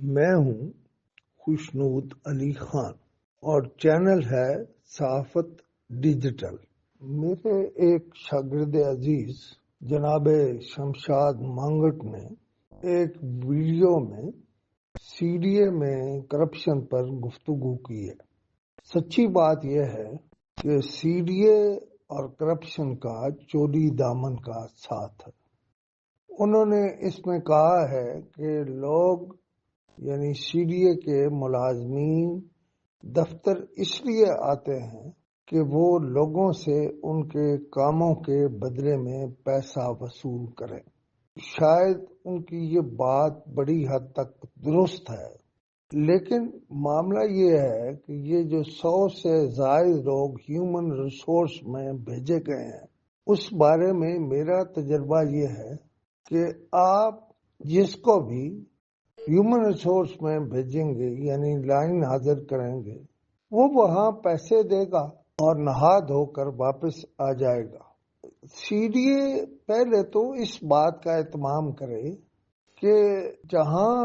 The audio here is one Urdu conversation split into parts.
میں ہوں خوشنود علی خان اور چینل ہے صحافت ڈیجیٹل۔ میرے ایک شاگرد عزیز جناب شمشاد مانگٹ نے ایک ویڈیو میں سی ڈی اے میں کرپشن پر گفتگو کی ہے۔ سچی بات یہ ہے کہ سی ڈی اے اور کرپشن کا چولی دامن کا ساتھ ہے۔ انہوں نے اس میں کہا ہے کہ لوگ یعنی سی ڈی اے کے ملازمین دفتر اس لیے آتے ہیں کہ وہ لوگوں سے ان کے کاموں کے بدلے میں پیسہ وصول کریں۔ شاید ان کی یہ بات بڑی حد تک درست ہے، لیکن معاملہ یہ ہے کہ یہ جو 100 سے زائد لوگ ہیومن ریسورس میں بھیجے گئے ہیں، اس بارے میں میرا تجربہ یہ ہے کہ آپ جس کو بھی ہیومن ریسورس میں بھیجیں گے یعنی لائن حاضر کریں گے، وہ وہاں پیسے دے گا اور نہا دھو کر واپس آ جائے گا۔ سی ڈی اے پہلے تو اس بات کا اہتمام کرے کہ جہاں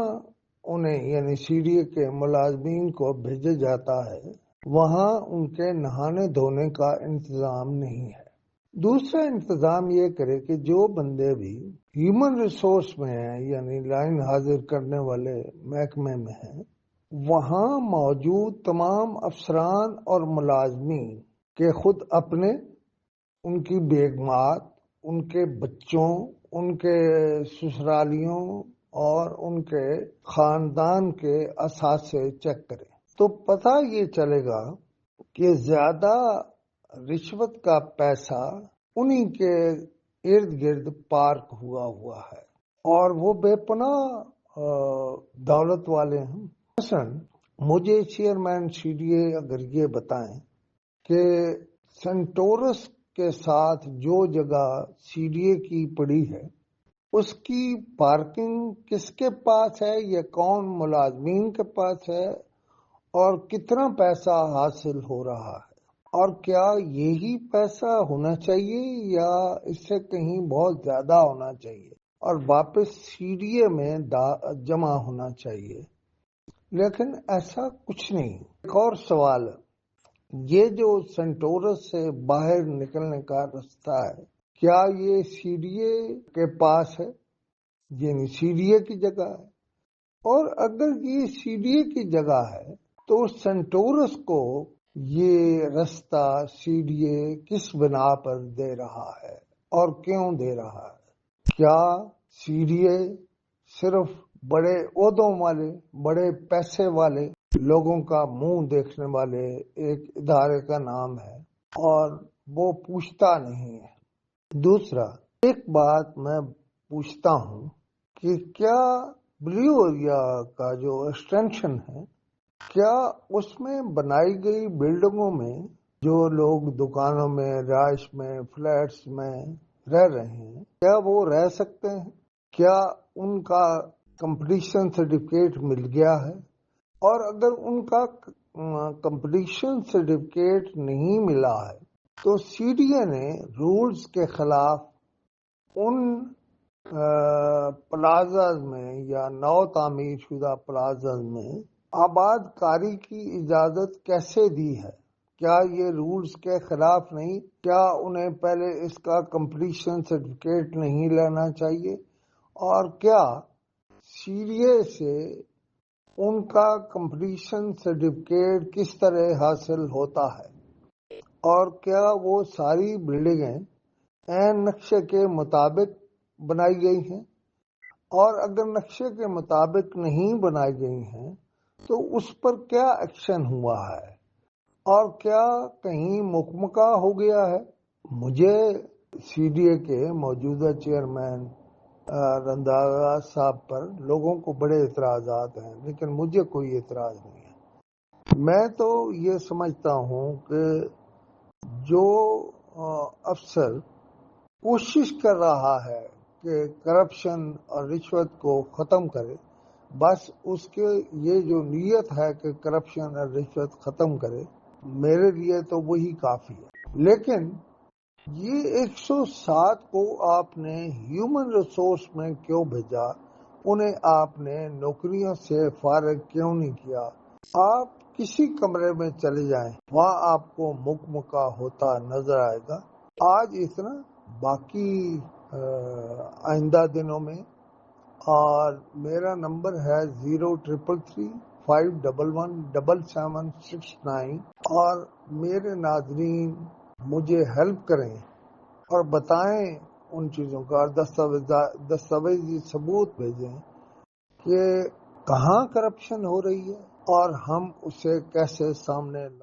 انہیں یعنی سی ڈی اے کے ملازمین کو بھیجا جاتا ہے وہاں ان کے نہانے دھونے کا انتظام نہیں ہے۔ دوسرا انتظام یہ کرے کہ جو بندے بھی ہیومن ریسورس میں ہیں یعنی لائن حاضر کرنے والے محکمے میں ہیں، وہاں موجود تمام افسران اور ملازمین کے خود اپنے، ان کی بیگمات، ان کے بچوں، ان کے سسرالیوں اور ان کے خاندان کے اثاثے چیک کریں تو پتہ یہ چلے گا کہ زیادہ رشوت کا پیسہ انہی کے ارد گرد پارک ہوا ہے اور وہ بے پناہ دولت والے ہیں۔ مثلا مجھے چیئرمین سی ڈی اے اگر یہ بتائیں کہ سینٹورس کے ساتھ جو جگہ سی ڈی اے کی پڑی ہے اس کی پارکنگ کس کے پاس ہے یا کون ملازمین کے پاس ہے اور کتنا پیسہ حاصل ہو رہا ہے، اور کیا یہی پیسہ ہونا چاہیے یا اس سے کہیں بہت زیادہ ہونا چاہیے اور واپس سی ڈی اے میں جمع ہونا چاہیے، لیکن ایسا کچھ نہیں۔ ایک اور سوال ہے، یہ جو سینٹورس سے باہر نکلنے کا راستہ ہے کیا یہ سی ڈی اے کے پاس ہے یعنی سی ڈی اے کی جگہ ہے؟ اور اگر یہ سی ڈی اے کی جگہ ہے تو سینٹورس کو یہ راستہ سی ڈی اے کس بنا پر دے رہا ہے اور کیوں دے رہا ہے؟ کیا سی ڈی اے صرف بڑے عہدوں والے، بڑے پیسے والے لوگوں کا منہ دیکھنے والے ایک ادارے کا نام ہے اور وہ پوچھتا نہیں ہے؟ دوسرا ایک بات میں پوچھتا ہوں کہ کیا بلیو ایریا کا جو ایکسٹینشن ہے، کیا اس میں بنائی گئی بلڈنگوں میں جو لوگ دکانوں میں، رہائش میں، فلیٹس میں رہ رہے ہیں، کیا وہ رہ سکتے ہیں؟ کیا ان کا کمپلیشن سرٹیفکیٹ مل گیا ہے؟ اور اگر ان کا کمپلیشن سرٹیفکیٹ نہیں ملا ہے تو سی ڈی اے نے رولز کے خلاف ان پلازاز میں یا نو تعمیر شدہ پلازاز میں آباد کاری کی اجازت کیسے دی ہے؟ کیا یہ رولز کے خلاف نہیں؟ کیا انہیں پہلے اس کا کمپلیشن سرٹیفکیٹ نہیں لینا چاہیے؟ اور کیا سی ڈی اے سے ان کا کمپلیشن سرٹیفکیٹ کس طرح حاصل ہوتا ہے؟ اور کیا وہ ساری بلڈنگیں عین نقشے کے مطابق بنائی گئی ہیں؟ اور اگر نقشے کے مطابق نہیں بنائی گئی ہیں تو اس پر کیا ایکشن ہوا ہے اور کیا کہیں مکمکہ ہو گیا ہے؟ مجھے سی ڈی اے کے موجودہ چیئرمین رنداوا صاحب پر لوگوں کو بڑے اعتراضات ہیں، لیکن مجھے کوئی اعتراض نہیں ہے۔ میں تو یہ سمجھتا ہوں کہ جو افسر کوشش کر رہا ہے کہ کرپشن اور رشوت کو ختم کرے، بس اس کے یہ جو نیت ہے کہ کرپشن اور رشوت ختم کرے، میرے لیے تو وہی کافی ہے۔ لیکن یہ 107 کو آپ نے ہیومن ریسورس میں کیوں بھیجا انہیں آپ نے نوکریوں سے فارغ کیوں نہیں کیا؟ آپ کسی کمرے میں چلے جائیں، وہاں آپ کو مکمکا ہوتا نظر آئے گا۔ آج اتنا، باقی آئندہ دنوں میں۔ اور میرا نمبر ہے 0333511769، اور میرے ناظرین مجھے ہیلپ کریں اور بتائیں ان چیزوں کا، اور دستاویزی ثبوت بھیجیں کہ کہاں کرپشن ہو رہی ہے اور ہم اسے کیسے سامنے